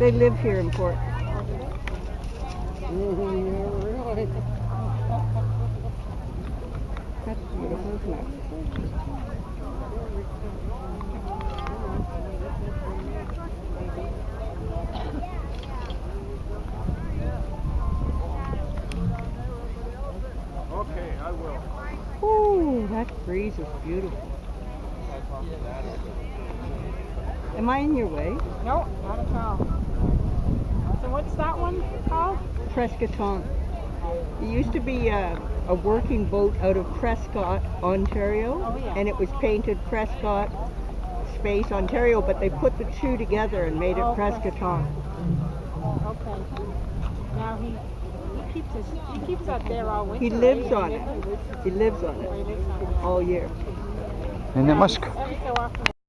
They live here in Port. Really? That's beautiful, isn't it? Okay, I will. Ooh, that breeze is beautiful. Am I in your way? No, not at all. So what's that one called? Prescotont. It used to be a working boat out of Prescott, Ontario, Oh, yeah. and it was painted Prescott Space Ontario, but they put the two together and made it Oh, Prescotont. Okay. Now he keeps that there all winter. He lives right? on it. He lives on He it lives on it. all year. And it must Every so often.